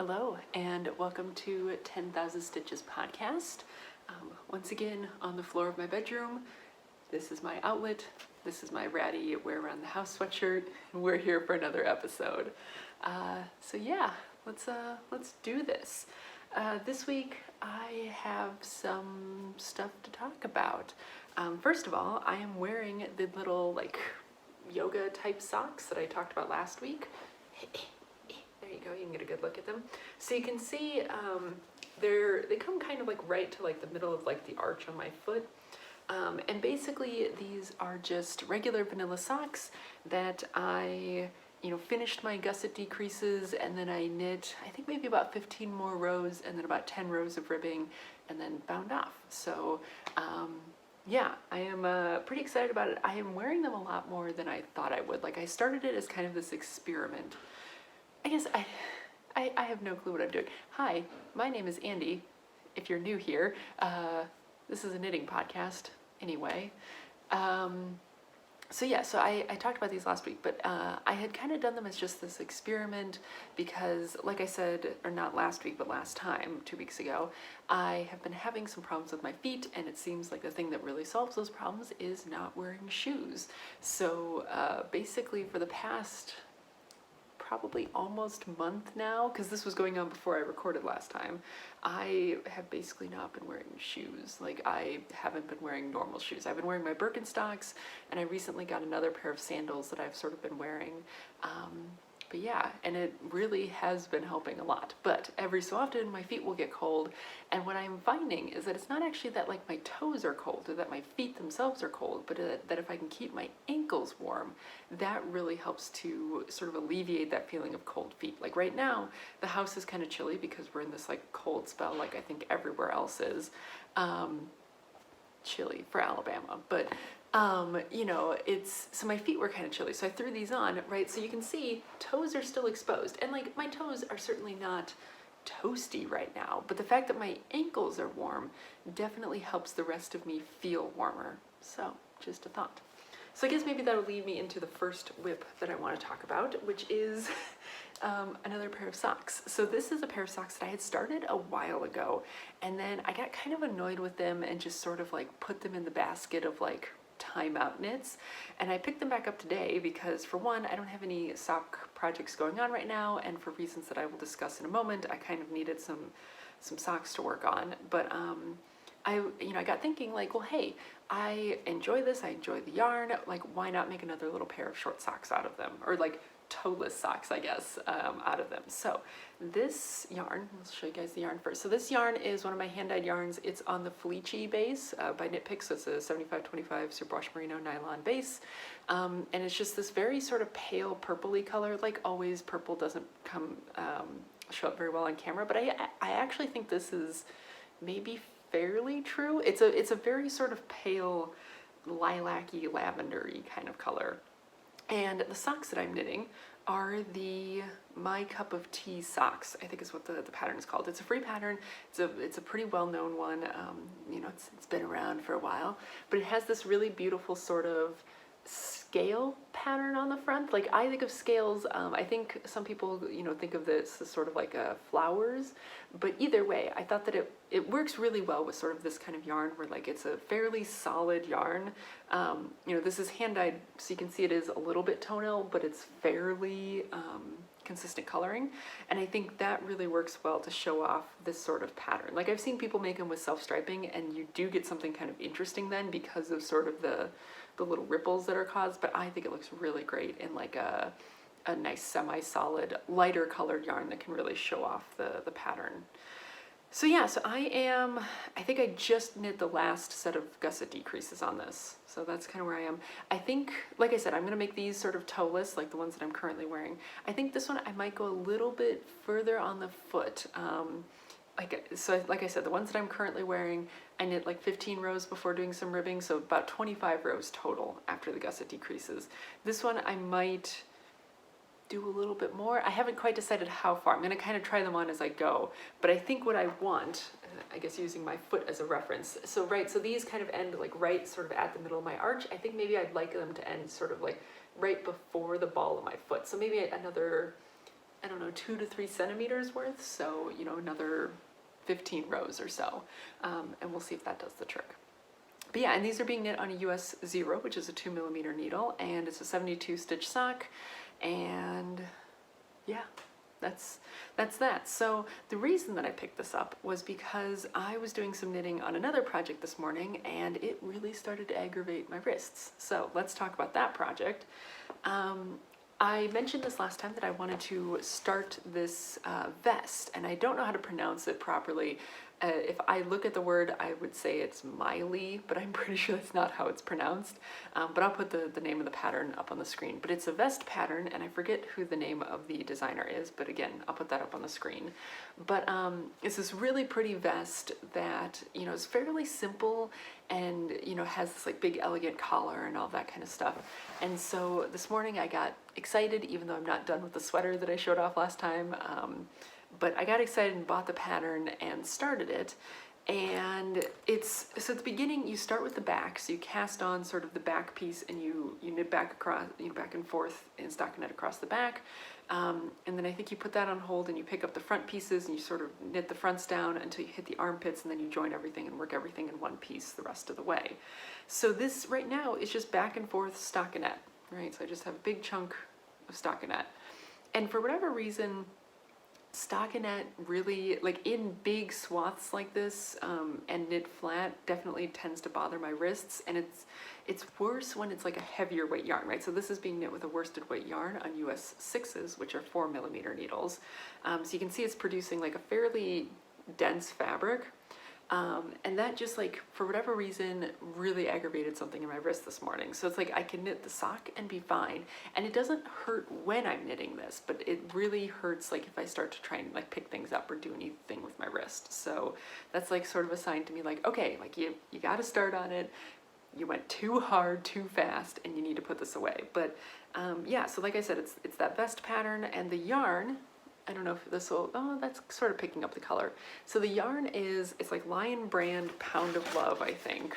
Hello, and welcome to 10,000 Stitches podcast. Once again, on the floor of my bedroom. This is my outlet. This is my ratty wear around the house sweatshirt, and we're here for another episode. Let's do this. This week, I have some stuff to talk about. First of all, I am wearing the little yoga type socks that I talked about last week. There you go, you can get a good look at them. So you can see they come kind of right to the middle of the arch on my foot. And basically these are just regular vanilla socks that I finished my gusset decreases, and then I knit, I think maybe about 15 more rows and then about 10 rows of ribbing and then bound off. So yeah, I am pretty excited about it. I am wearing them a lot more than I thought I would. I started it as kind of this experiment. I guess I have no clue what I'm doing. Hi, my name is Andy. If you're new here, this is a knitting podcast anyway. So I talked about these last week, but I had kind of done them as just this experiment because, like I said, or not last week, but last time, 2 weeks ago, I have been having some problems with my feet, and it seems like the thing that really solves those problems is not wearing shoes. So basically for the past probably almost month now, because this was going on before I recorded last time, I have basically not been wearing shoes. I haven't been wearing normal shoes. I've been wearing my Birkenstocks, and I recently got another pair of sandals that I've sort of been wearing. But yeah, and it really has been helping a lot. But every so often my feet will get cold, and what I'm finding is that it's not actually that my toes are cold or that my feet themselves are cold, but that if I can keep my ankles warm, that really helps to sort of alleviate that feeling of cold feet. Right now, the house is kind of chilly because we're in this cold spell, I think everywhere else is. Chilly for Alabama, but so my feet were kind of chilly, so I threw these on, right? So you can see toes are still exposed, and my toes are certainly not toasty right now, but the fact that my ankles are warm definitely helps the rest of me feel warmer. So just a thought. So I guess maybe that'll lead me into the first whip that I want to talk about, which is another pair of socks. So this is a pair of socks that I had started a while ago, and then I got kind of annoyed with them and just sort of put them in the basket of timeout knits. And I picked them back up today because, for one, I don't have any sock projects going on right now, and for reasons that I will discuss in a moment, I kind of needed some socks to work on. But I got thinking well, hey, I enjoy this, I enjoy the yarn, why not make another little pair of short socks out of them, or toeless socks, I guess, out of them. So this yarn, let's show you guys the yarn first. So this yarn is one of my hand-dyed yarns. It's on the Fleechy base by Knit Picks. So it's a 75/25 Superwash Merino nylon base. And it's just this very sort of pale purpley color. Like always, purple doesn't show up very well on camera, but I actually think this is maybe fairly true. It's a very sort of pale lilac-y, lavendery kind of color. And the socks that I'm knitting are the My Cup of Tea socks, I think is what the pattern is called. It's a free pattern. It's a pretty well-known one. It's been around for a while, but it has this really beautiful sort of scale pattern on the front. I think of scales, I think some people think of this as sort of flowers, but either way, I thought that it works really well with sort of this kind of yarn where it's a fairly solid yarn. This is hand dyed, so you can see it is a little bit tonal, but it's fairly consistent coloring, and I think that really works well to show off this sort of pattern. I've seen people make them with self-striping, and you do get something kind of interesting then because of sort of the little ripples that are caused, but I think it looks really great in a nice semi-solid lighter colored yarn that can really show off the pattern. So yeah, so I think I just knit the last set of gusset decreases on this. So that's kind of where I am. I think, like I said, I'm gonna make these sort of toeless, like the ones that I'm currently wearing. I think this one I might go a little bit further on the foot. Like I said, the ones that I'm currently wearing, I knit 15 rows before doing some ribbing, so about 25 rows total after the gusset decreases. This one I might do a little bit more. I haven't quite decided how far. I'm gonna kind of try them on as I go, but I think what I want, I guess using my foot as a reference, so these kind of end right sort of at the middle of my arch. I think maybe I'd like them to end sort of right before the ball of my foot. So maybe another I don't know, 2 to 3 centimeters worth. So, you know, another 15 rows or so. And we'll see if that does the trick. But yeah, and these are being knit on a US 0, which is a 2mm needle, and it's a 72 stitch sock. And yeah, that's that. So the reason that I picked this up was because I was doing some knitting on another project this morning and it really started to aggravate my wrists. So let's talk about that project. I mentioned this last time that I wanted to start this vest, and I don't know how to pronounce it properly. If I look at the word, I would say it's Miley, but I'm pretty sure that's not how it's pronounced. But I'll put the name of the pattern up on the screen. But it's a vest pattern, and I forget who the name of the designer is, but again, I'll put that up on the screen. But it's this really pretty vest that, you know, is fairly simple and, you know, has this like big elegant collar and all that kind of stuff. And so this morning I got excited, even though I'm not done with the sweater that I showed off last time. But I got excited and bought the pattern and started it. And so at the beginning you start with the back, so you cast on sort of the back piece and you knit back across, you know, back and forth in stockinette across the back. And then I think you put that on hold and you pick up the front pieces and you sort of knit the fronts down until you hit the armpits, and then you join everything and work everything in one piece the rest of the way. So this right now is just back and forth stockinette, right? So I just have a big chunk of stockinette. And for whatever reason, stockinette really, like in big swaths like this, and knit flat, definitely tends to bother my wrists, and it's worse when it's like a heavier weight yarn, right? So this is being knit with a worsted weight yarn on US 6s, which are 4mm needles. So you can see it's producing like a fairly dense fabric. And that just like, for whatever reason, really aggravated something in my wrist this morning. So it's like I can knit the sock and be fine. And it doesn't hurt when I'm knitting this, but it really hurts like if I start to try and like pick things up or do anything with my wrist. So that's like sort of a sign to me like, okay, like you got to start on it. You went too hard, too fast, and you need to put this away. But yeah, so like I said, it's that vest pattern, and the yarn, I don't know if this will, oh, that's sort of picking up the color. So the yarn it's like Lion Brand Pound of Love, I think.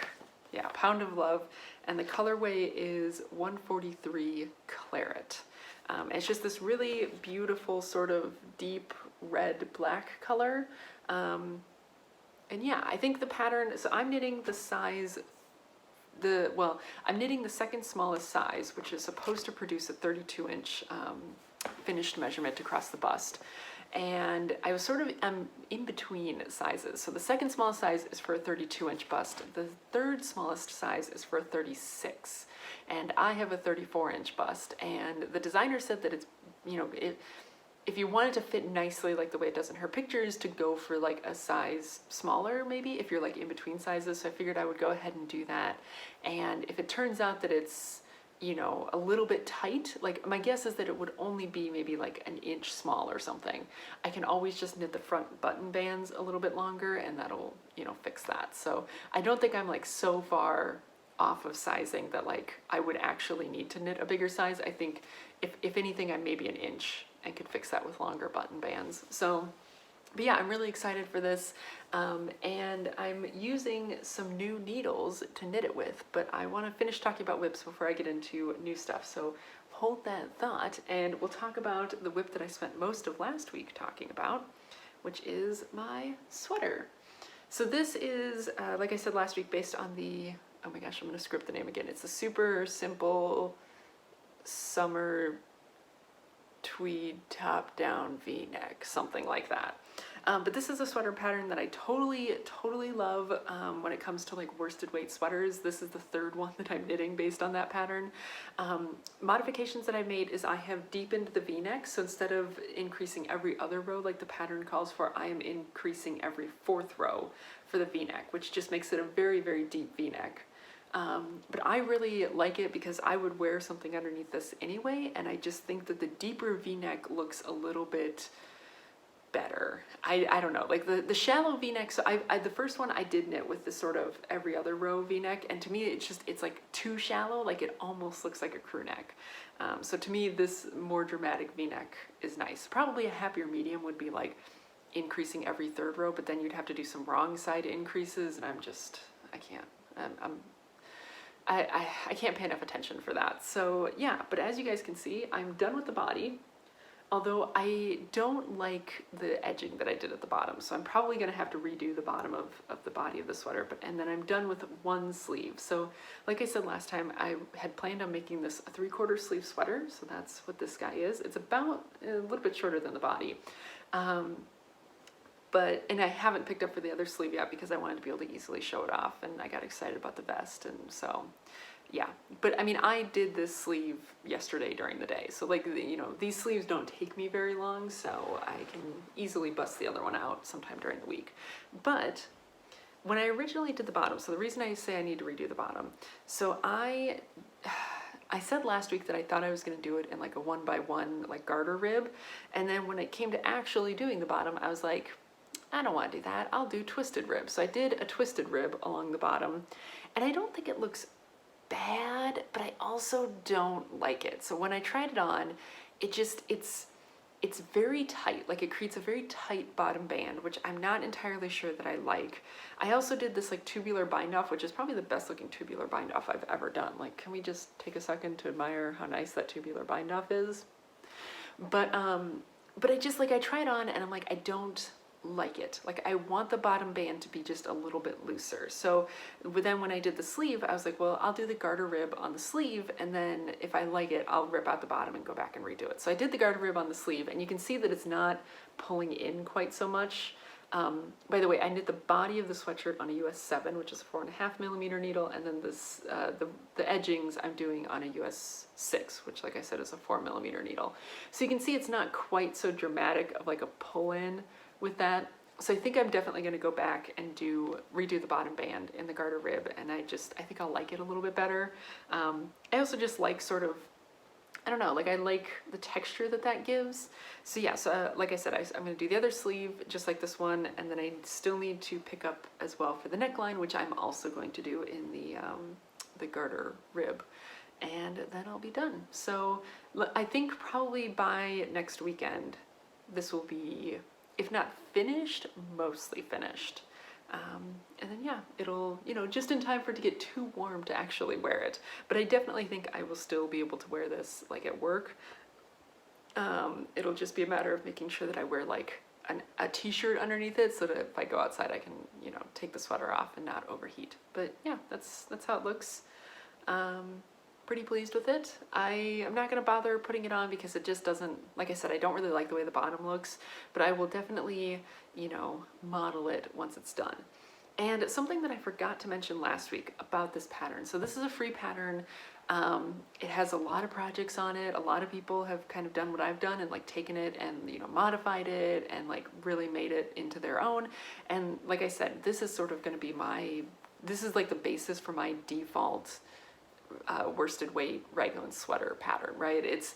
Yeah, Pound of Love. And the colorway is 143 Claret. It's just this really beautiful sort of deep red black color. And yeah, I think the pattern, so I'm knitting the size, I'm knitting the second smallest size, which is supposed to produce a 32-inch finished measurement across the bust. And I was sort of in between sizes. So the second smallest size is for a 32-inch bust. The third smallest size is for a 36. And I have a 34-inch bust. And the designer said that it's, you know, if you want it to fit nicely like the way it does in her pictures, to go for like a size smaller maybe, if you're like in between sizes. So I figured I would go ahead and do that. And if it turns out that it's, you know, a little bit tight, like my guess is that it would only be maybe like an inch small or something. I can always just knit the front button bands a little bit longer and that'll, you know, fix that. So I don't think I'm like so far off of sizing that like I would actually need to knit a bigger size. I think if anything, I'm maybe an inch and could fix that with longer button bands. So, but yeah, I'm really excited for this. And I'm using some new needles to knit it with, but I want to finish talking about whips before I get into new stuff. So hold that thought, and we'll talk about the whip that I spent most of last week talking about, which is my sweater. So this is, like I said last week, based on the, oh my gosh, I'm going to script the name again. It's a super simple summer tweed top down v-neck, something like that. But this is a sweater pattern that I totally love when it comes to like worsted weight sweaters. This is the third one that I'm knitting based on that pattern. Modifications that I made is I have deepened the v-neck, so instead of increasing every other row like the pattern calls for, I am increasing every fourth row for the v-neck, which just makes it a very deep v-neck. But I really like it because I would wear something underneath this anyway, and I just think that the deeper v-neck looks a little bit better. I don't know, like the shallow v-neck, so the first one I did knit with this sort of every other row v-neck, and to me it's like too shallow, like it almost looks like a crew neck. So to me this more dramatic v-neck is nice. Probably a happier medium would be like increasing every third row, but then you'd have to do some wrong side increases, and I can't. I can't pay enough attention for that. So yeah, but as you guys can see, I'm done with the body. although I don't like the edging that I did at the bottom, so I'm probably gonna have to redo the bottom of the body of the sweater, and then I'm done with one sleeve. So like I said last time, I had planned on making this a 3/4 sleeve sweater, so that's what this guy is. It's about a little bit shorter than the body. And I haven't picked up for the other sleeve yet because I wanted to be able to easily show it off, and I got excited about the vest, and so yeah. But I mean, I did this sleeve yesterday during the day, so like, you know, these sleeves don't take me very long, so I can easily bust the other one out sometime during the week. But when I originally did the bottom, so the reason I say I need to redo the bottom, so I said last week that I thought I was going to do it in like a 1x1 like garter rib, and then when it came to actually doing the bottom, I was like, I don't want to do that. I'll do twisted rib. So I did a twisted rib along the bottom, and I don't think it looks bad, but I also don't like it. So when I tried it on, it's very tight. Like, it creates a very tight bottom band, which I'm not entirely sure that I like. I also did this like tubular bind off, which is probably the best looking tubular bind off I've ever done. Like, can we just take a second to admire how nice that tubular bind off is? But I just, like, I tried on and I'm like, I don't like it. Like, I want the bottom band to be just a little bit looser. So then when I did the sleeve, I was like, well, I'll do the garter rib on the sleeve, and then if I like it, I'll rip out the bottom and go back and redo it. So I did the garter rib on the sleeve, and you can see that it's not pulling in quite so much. By the way, I knit the body of the sweatshirt on a US 7, which is a 4.5mm needle, and then this the edgings I'm doing on a US 6, which, like I said, is a 4mm needle. So you can see it's not quite so dramatic of like a pull in with that. So I think I'm definitely going to go back and redo the bottom band in the garter rib, and I think I'll like it a little bit better. I also just like sort of, I don't know, like, I like the texture that gives. So yeah, so like I said, I'm going to do the other sleeve just like this one, and then I still need to pick up as well for the neckline, which I'm also going to do in the garter rib, and then I'll be done. So I think probably by next weekend, this will be, if not finished, mostly finished. And then yeah, it'll, you know, just in time for it to get too warm to actually wear it. But I definitely think I will still be able to wear this like at work. It'll just be a matter of making sure that I wear like a t-shirt underneath it, so that if I go outside I can, you know, take the sweater off and not overheat. But yeah, that's how it looks. Pretty pleased with it. I am not going to bother putting it on because it just doesn't, like I said, I don't really like the way the bottom looks, but I will definitely, you know, model it once it's done. And something that I forgot to mention last week about this pattern. So this is a free pattern. It has a lot of projects on it. A lot of people have kind of done what I've done and like taken it and, you know, modified it and like really made it into their own. And like I said, this is sort of going to be this is like the basis for my default worsted weight raglan sweater pattern, right? It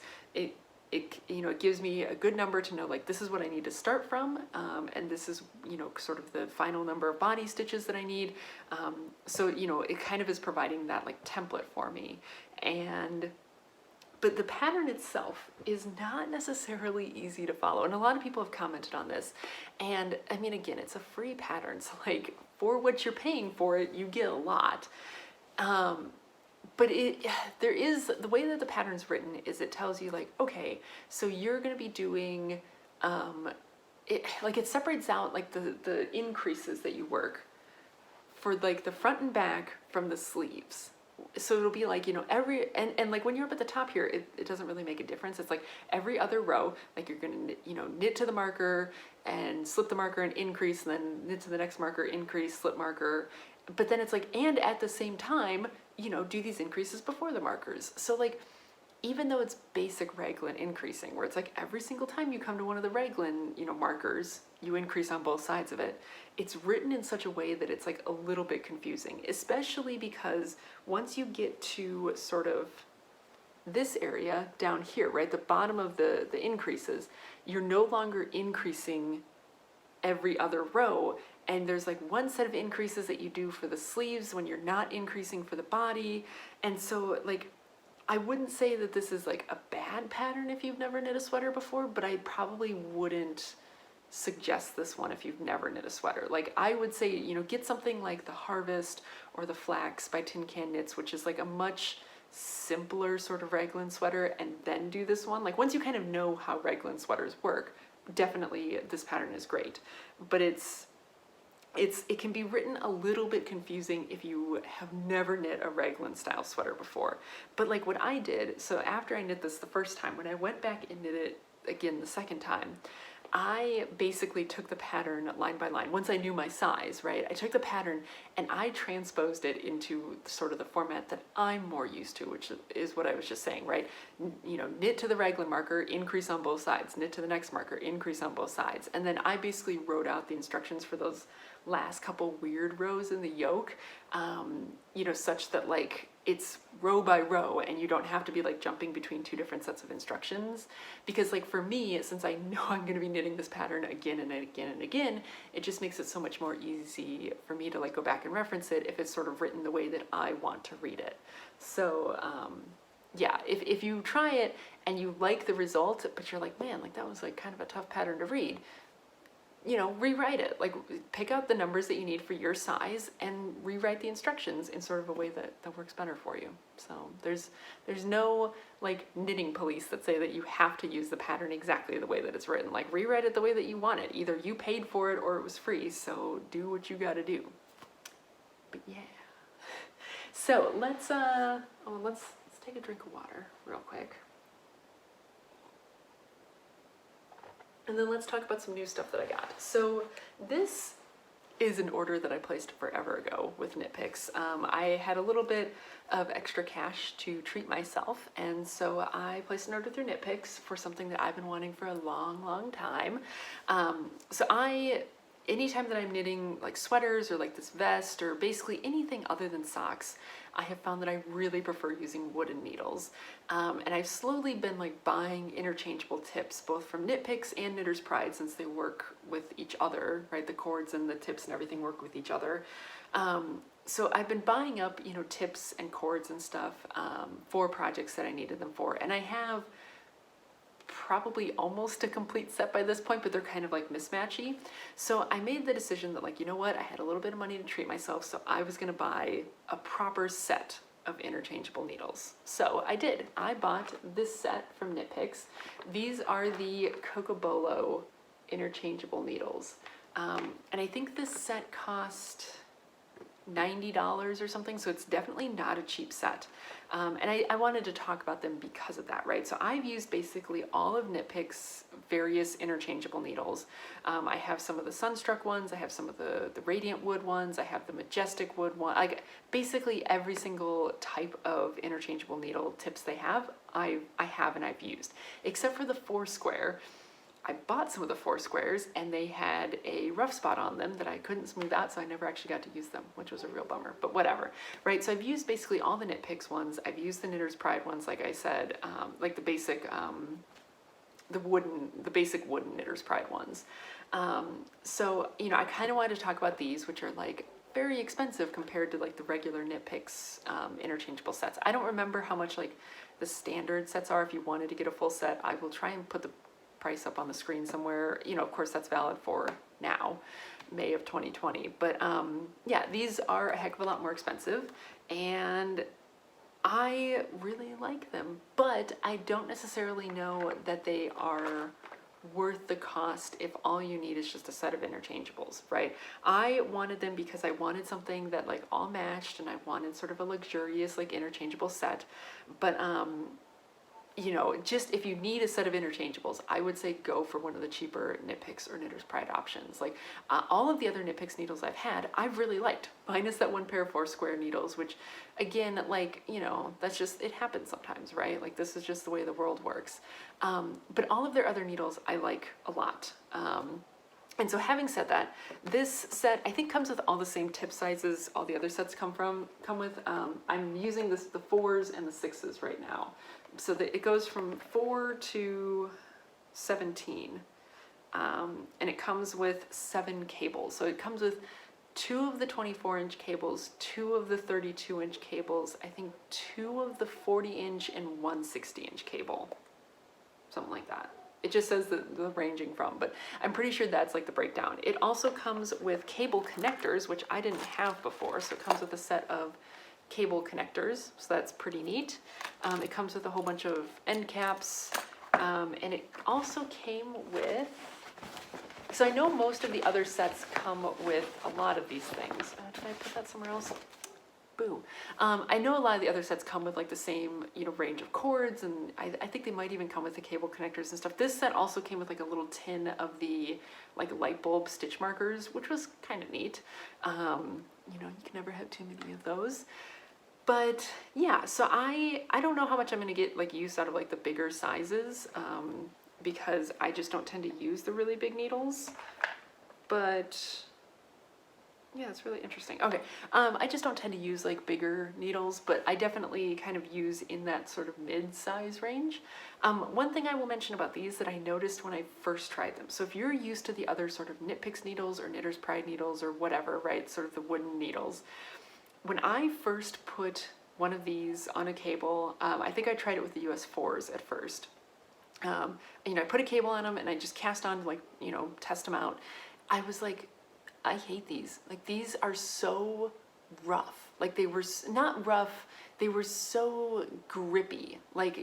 you know, it gives me a good number to know like this is what I need to start from, and this is, you know, sort of the final number of body stitches that I need. So, you know, it kind of is providing that like template for me. But the pattern itself is not necessarily easy to follow, and a lot of people have commented on this. And I mean, again, it's a free pattern, so like for what you're paying for it, you get a lot. But there is, the way that the pattern's written is it tells you like, okay, so you're going to be doing, it separates out like the increases that you work for like the front and back from the sleeves. So it'll be like, you know, and like when you're up at the top here, it doesn't really make a difference. It's like every other row, like you're going to, you know, knit to the marker and slip the marker and increase, and then knit to the next marker, increase, slip marker. But then it's like, and at the same time, you know, do these increases before the markers. So like, even though it's basic raglan increasing, where it's like every single time you come to one of the raglan, you know, markers, you increase on both sides of it, it's written in such a way that it's like a little bit confusing, especially because once you get to sort of this area down here, right, the bottom of the increases, you're no longer increasing every other row. And there's like one set of increases that you do for the sleeves when you're not increasing for the body. And so like, I wouldn't say that this is like a bad pattern if you've never knit a sweater before, but I probably wouldn't suggest this one if you've never knit a sweater. Like, I would say, you know, get something like the Harvest or the Flax by Tin Can Knits, which is like a much simpler sort of raglan sweater and then do this one. Like once you kind of know how raglan sweaters work, definitely this pattern is great. But it can be written a little bit confusing if you have never knit a raglan style sweater before. But like what I did, so after I knit this the first time, when I went back and knit it again the second time, I basically took the pattern line by line. Once I knew my size, right, I took the pattern and I transposed it into sort of the format that I'm more used to, which is what I was just saying, right? You know, knit to the raglan marker, increase on both sides, knit to the next marker, increase on both sides. And then I basically wrote out the instructions for those last couple weird rows in the yoke, you know, such that like it's row by row and you don't have to be like jumping between two different sets of instructions. Because like for me, since I know I'm going to be knitting this pattern again and again and again, it just makes it so much more easy for me to like go back and reference it if it's sort of written the way that I want to read it. So yeah, if you try it and you like the result, but you're like, man, like that was like kind of a tough pattern to read, you know, rewrite it. Like pick out the numbers that you need for your size and rewrite the instructions in sort of a way that works better for you. So there's no like knitting police that say that you have to use the pattern exactly the way that it's written. Like rewrite it the way that you want it. Either you paid for it or it was free, so do what you gotta do. But yeah. So let's take a drink of water real quick. And then let's talk about some new stuff that I got. So this is an order that I placed forever ago with Knit Picks. I had a little bit of extra cash to treat myself, and so I placed an order through Knit Picks for something that I've been wanting for a long, long time. Anytime that I'm knitting like sweaters or like this vest or basically anything other than socks, I have found that I really prefer using wooden needles. And I've slowly been like buying interchangeable tips, both from Knit Picks and Knitter's Pride, since they work with each other, right? The cords and the tips and everything work with each other. So I've been buying up, you know, tips and cords and stuff for projects that I needed them for. And I have probably almost a complete set by this point, but they're kind of like mismatchy. So I made the decision that like, you know what, I had a little bit of money to treat myself, so I was gonna buy a proper set of interchangeable needles. So I did. I bought this set from Knit Picks. These are the Cocobolo interchangeable needles. And I think this set cost $90 or something, so it's definitely not a cheap set. And I wanted to talk about them because of that, right? So I've used basically all of Knit Picks' various interchangeable needles. I have some of the Sunstruck ones, I have some of the Radiant Wood ones, I have the Majestic Wood one. Like basically every single type of interchangeable needle tips they have, I have and I've used, except for the 4-square. I bought some of the 4-squares and they had a rough spot on them that I couldn't smooth out, so I never actually got to use them, which was a real bummer, but whatever, right? So I've used basically all the Knit Picks ones. I've used the Knitter's Pride ones, like I said, like the basic, the basic wooden Knitter's Pride ones. So, you know, I kind of wanted to talk about these, which are like very expensive compared to like the regular Knit Picks interchangeable sets. I don't remember how much like the standard sets are. If you wanted to get a full set, I will try and put the price up on the screen somewhere. You know, of course that's valid for now, May of 2020, but yeah, these are a heck of a lot more expensive and I really like them, but I don't necessarily know that they are worth the cost if all you need is just a set of interchangeables, right? I wanted them because I wanted something that like all matched and I wanted sort of a luxurious like interchangeable set, but you know, just if you need a set of interchangeables, I would say go for one of the cheaper Knit Picks or Knitter's Pride options. Like all of the other Knit Picks needles I've had, I've really liked, minus that one pair of 4-square needles, which again, like, you know, that's just, it happens sometimes, right? Like this is just the way the world works. But all of their other needles I like a lot. And so having said that, this set I think comes with all the same tip sizes all the other sets come with. I'm using the 4s and the 6s right now. So that it goes from 4 to 17. And it comes with 7 cables. So it comes with 2 of the 24-inch cables, 2 of the 32-inch cables, I think 2 of the 40-inch and 1 60-inch cable. Something like that. It just says the ranging from, but I'm pretty sure that's like the breakdown. It also comes with cable connectors, which I didn't have before. So it comes with a set of cable connectors, so that's pretty neat. It comes with a whole bunch of end caps, and it also came with, so I know most of the other sets come with a lot of these things. Did I put that somewhere else? Boo. I know a lot of the other sets come with like the same, range of cords, and I think they might even come with the cable connectors and stuff. This set also came with like a little tin of the like light bulb stitch markers, which was kind of neat. You can never have too many of those. But yeah, so I don't know how much I'm gonna get like use out of like the bigger sizes, because I just don't tend to use the really big needles. But yeah, it's really interesting. Okay, I just don't tend to use like bigger needles, but I definitely kind of use in that sort of mid-size range. One thing I will mention about these that I noticed when I first tried them. So if you're used to the other sort of Knit Picks needles or Knitter's Pride needles or whatever, right, sort of the wooden needles, when I first put one of these on a cable, I think I tried it with the US 4s at first. I put a cable on them and I just cast on, like, test them out. I was like, I hate these. Like, these are so rough. Like, they were not rough, they were so grippy. Like,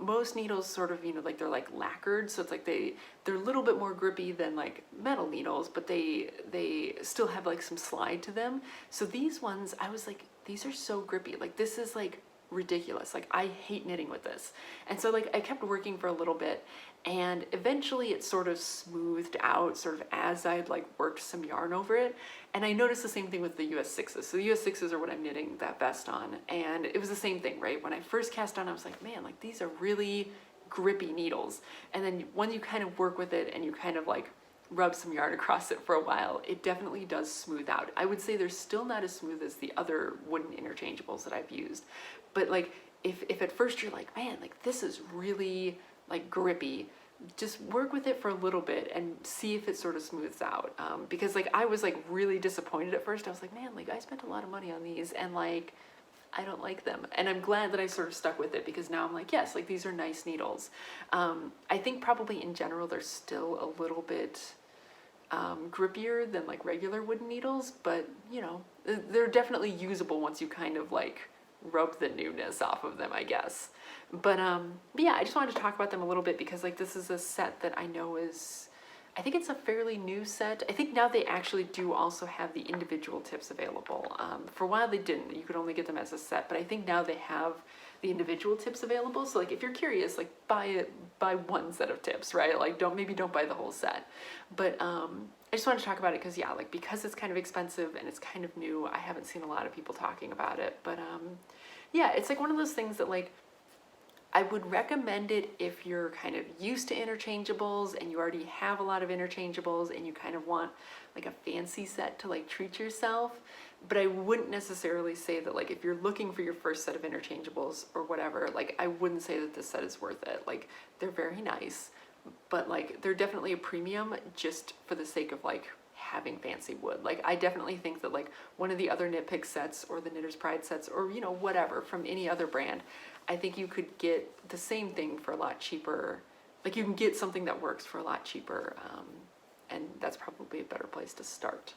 most needles sort of, like they're like lacquered, so it's like they're a little bit more grippy than like metal needles, but they still have like some slide to them. So these ones, I was like, these are so grippy. Like, this is like ridiculous. Like, I hate knitting with this. And so like I kept working for a little bit, and eventually it sort of smoothed out sort of as I'd like worked some yarn over it. And I noticed the same thing with the US 6s. So the US 6s are what I'm knitting that vest on. And it was the same thing, right? When I first cast on, I was like, man, like these are really grippy needles. And then when you kind of work with it and you kind of like rub some yarn across it for a while, it definitely does smooth out. I would say they're still not as smooth as the other wooden interchangeables that I've used. But like, if at first you're like, man, like this is really like grippy, just work with it for a little bit and see if it sort of smooths out. Because like I was like really disappointed at first. I was like, man, like I spent a lot of money on these and like I don't like them. And I'm glad that I sort of stuck with it, because now I'm like, yes, like these are nice needles. I think probably in general they're still a little bit grippier than like regular wooden needles, but they're definitely usable once you kind of like rub the newness off of them, I guess. But yeah, I just wanted to talk about them a little bit because like this is a set that I know is, I think it's a fairly new set. I think now they actually do also have the individual tips available. For a while they didn't. You could only get them as a set, but I think now they have the individual tips available. So like if you're curious, like buy one set of tips, right? Like maybe don't buy the whole set. But I just wanted to talk about it because yeah, like because it's kind of expensive and it's kind of new, I haven't seen a lot of people talking about it. But yeah, it's like one of those things that like I would recommend it if you're kind of used to interchangeables and you already have a lot of interchangeables and you kind of want like a fancy set to like treat yourself. But I wouldn't necessarily say that like if you're looking for your first set of interchangeables or whatever, like I wouldn't say that this set is worth it. Like they're very nice, but like they're definitely a premium just for the sake of like having fancy wood. Like I definitely think that like one of the other Knit Pick sets or the Knitter's Pride sets or whatever from any other brand, I think you could get the same thing for a lot cheaper. Like you can get something that works for a lot cheaper, and that's probably a better place to start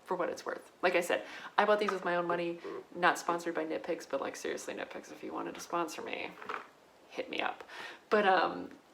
for what it's worth. Like I said, I bought these with my own money, not sponsored by Knit Picks, but like seriously, Knit Picks, if you wanted to sponsor me, hit me up. But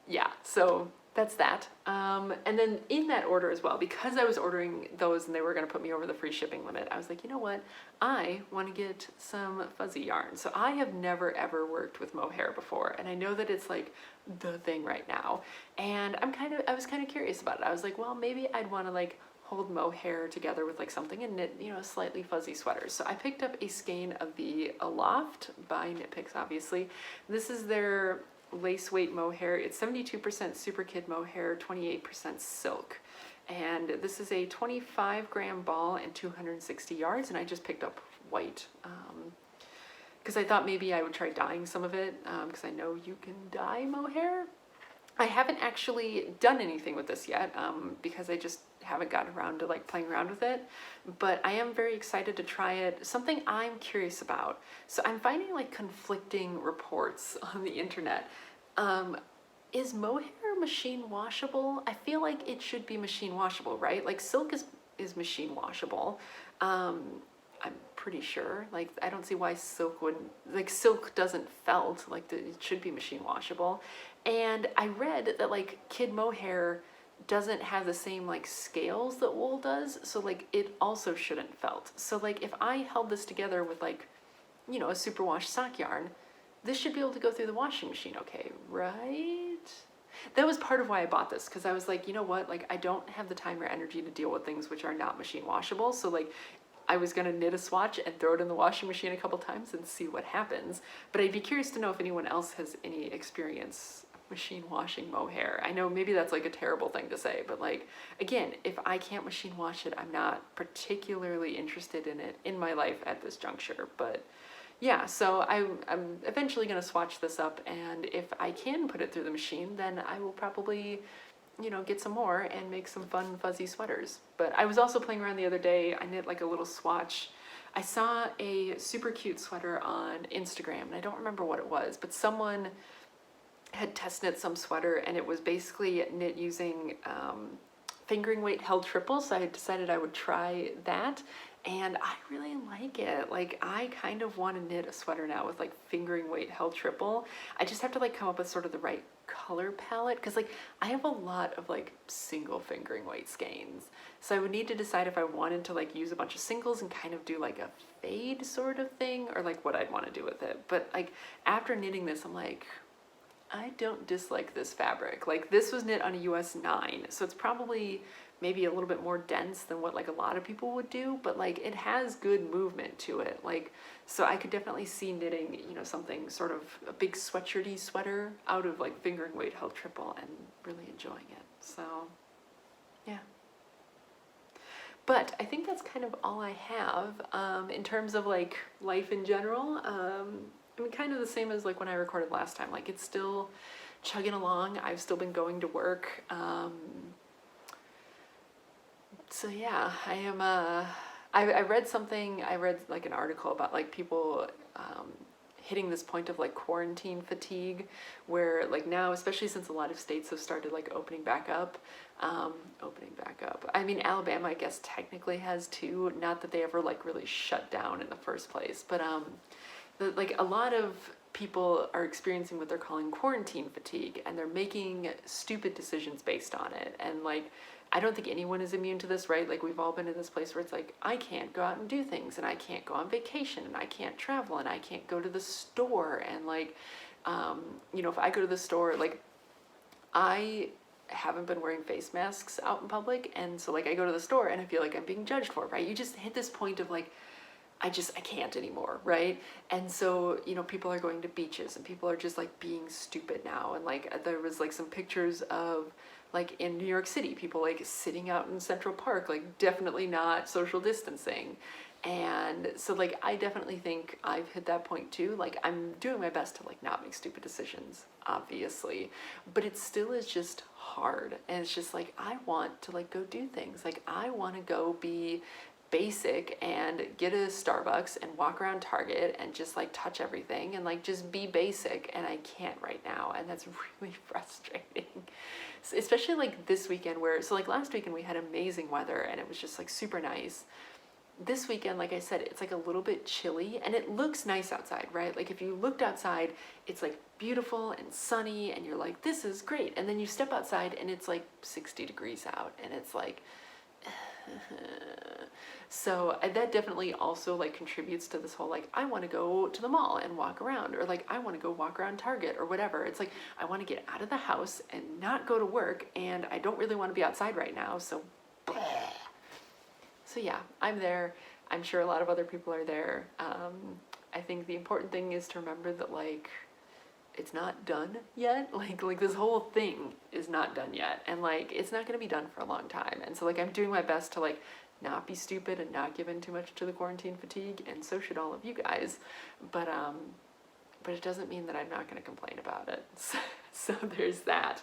yeah, so that's that. And then in that order as well, because I was ordering those and they were gonna put me over the free shipping limit, I was like, you know what? I wanna get some fuzzy yarn. So I have never ever worked with Mohair before, and I know that it's like the thing right now. And I was kind of curious about it. I was like, well, maybe I'd wanna like hold Mohair together with like something and knit, slightly fuzzy sweaters. So I picked up a skein of the Aloft by Knit Picks, obviously. This is their lace weight mohair. It's 72% Super Kid mohair, 28% silk. And this is a 25-gram ball and 260 yards, and I just picked up white because I thought maybe I would try dyeing some of it because I know you can dye mohair. I haven't actually done anything with this yet because I just haven't gotten around to like playing around with it, but I am very excited to try it. Something I'm curious about. So I'm finding like conflicting reports on the internet. Is mohair machine washable? I feel like it should be machine washable, right? Like silk is machine washable. I'm pretty sure. Like, I don't see why silk wouldn't, like, silk doesn't felt, like, it should be machine washable. And I read that, like, kid mohair doesn't have the same, like, scales that wool does, so, like, it also shouldn't felt. So, like, if I held this together with, like, you know, a superwash sock yarn, this should be able to go through the washing machine okay, right? That was part of why I bought this, because I was like, you know what, like, I don't have the time or energy to deal with things which are not machine washable, so, like, I was gonna knit a swatch and throw it in the washing machine a couple times and see what happens. But I'd be curious to know if anyone else has any experience machine washing mohair. I know maybe that's like a terrible thing to say, but like, again, if I can't machine wash it, I'm not particularly interested in it in my life at this juncture. But yeah, so I'm eventually gonna swatch this up, and if I can put it through the machine, then I will probably, you know, get some more and make some fun fuzzy sweaters. But I was also playing around the other day. I knit like a little swatch. I saw a super cute sweater on Instagram, and I don't remember what it was, but someone had test knit some sweater, and it was basically knit using fingering weight held triple, so I decided I would try that, and I really like it. Like, I kind of want to knit a sweater now with like fingering weight held triple. I just have to like come up with sort of the right color palette, because like I have a lot of like single fingering weight skeins, so I would need to decide if I wanted to like use a bunch of singles and kind of do like a fade sort of thing, or like what I'd want to do with it. But like after knitting this, I'm like, I don't dislike this fabric. Like, this was knit on a US 9, so it's probably maybe a little bit more dense than what like a lot of people would do, but like it has good movement to it. Like, so I could definitely see knitting, you know, something sort of a big sweatshirty sweater out of like fingering weight held triple and really enjoying it. So yeah. But I think that's kind of all I have in terms of like life in general. I mean, kind of the same as like when I recorded last time. Like, it's still chugging along. I've still been going to work. So yeah, I am, I read something, I read like an article about like people hitting this point of like quarantine fatigue, where like now, especially since a lot of states have started like opening back up. I mean, Alabama, I guess, technically has too. Not that they ever like really shut down in the first place, but like a lot of people are experiencing what they're calling quarantine fatigue, and they're making stupid decisions based on it. And like, I don't think anyone is immune to this, right? Like, we've all been in this place where it's like, I can't go out and do things, and I can't go on vacation, and I can't travel, and I can't go to the store. And like, you know, if I go to the store, like, I haven't been wearing face masks out in public, and so like I go to the store and I feel like I'm being judged for it, right? You just hit this point of like, I can't anymore, right? And so, you know, people are going to beaches, and people are just like being stupid now. And like, there was like some pictures of like in New York City, people like sitting out in Central Park, like definitely not social distancing. And so like, I definitely think I've hit that point too. Like, I'm doing my best to like not make stupid decisions, obviously, but it still is just hard. And it's just like, I want to like go do things. Like, I want to go be basic and get a Starbucks and walk around Target and just like touch everything and like just be basic, and I can't right now, and that's really frustrating. Especially like this weekend, where so like last weekend we had amazing weather and it was just like super nice. This weekend, like I said, it's like a little bit chilly, and it looks nice outside, right? Like, if you looked outside, it's like beautiful and sunny, and you're like, this is great. And then you step outside and it's like 60 degrees out, and it's like so that definitely also like contributes to this whole like, I want to go to the mall and walk around, or like I want to go walk around Target or whatever. It's like, I want to get out of the house and not go to work, and I don't really want to be outside right now, so yeah, I'm there. I'm sure a lot of other people are there. I think the important thing is to remember that like, it's not done yet. Like this whole thing is not done yet, and like, it's not going to be done for a long time. And so like, I'm doing my best to like not be stupid and not give in too much to the quarantine fatigue, and so should all of you guys. But it doesn't mean that I'm not going to complain about it. So there's that.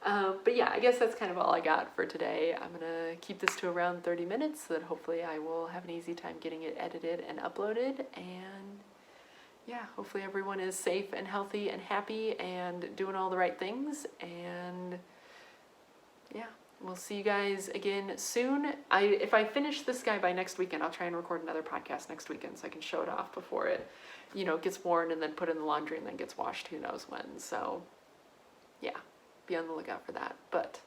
But yeah, I guess that's kind of all I got for today. I'm gonna keep this to around 30 minutes so that hopefully I will have an easy time getting it edited and uploaded. And yeah, hopefully everyone is safe and healthy and happy and doing all the right things. And yeah, we'll see you guys again soon. If I finish this guy by next weekend, I'll try and record another podcast next weekend so I can show it off before it, gets worn and then put in the laundry and then gets washed who knows when. So, yeah, be on the lookout for that. But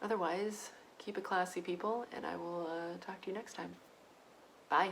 otherwise, keep it classy, people, and I will talk to you next time. Bye.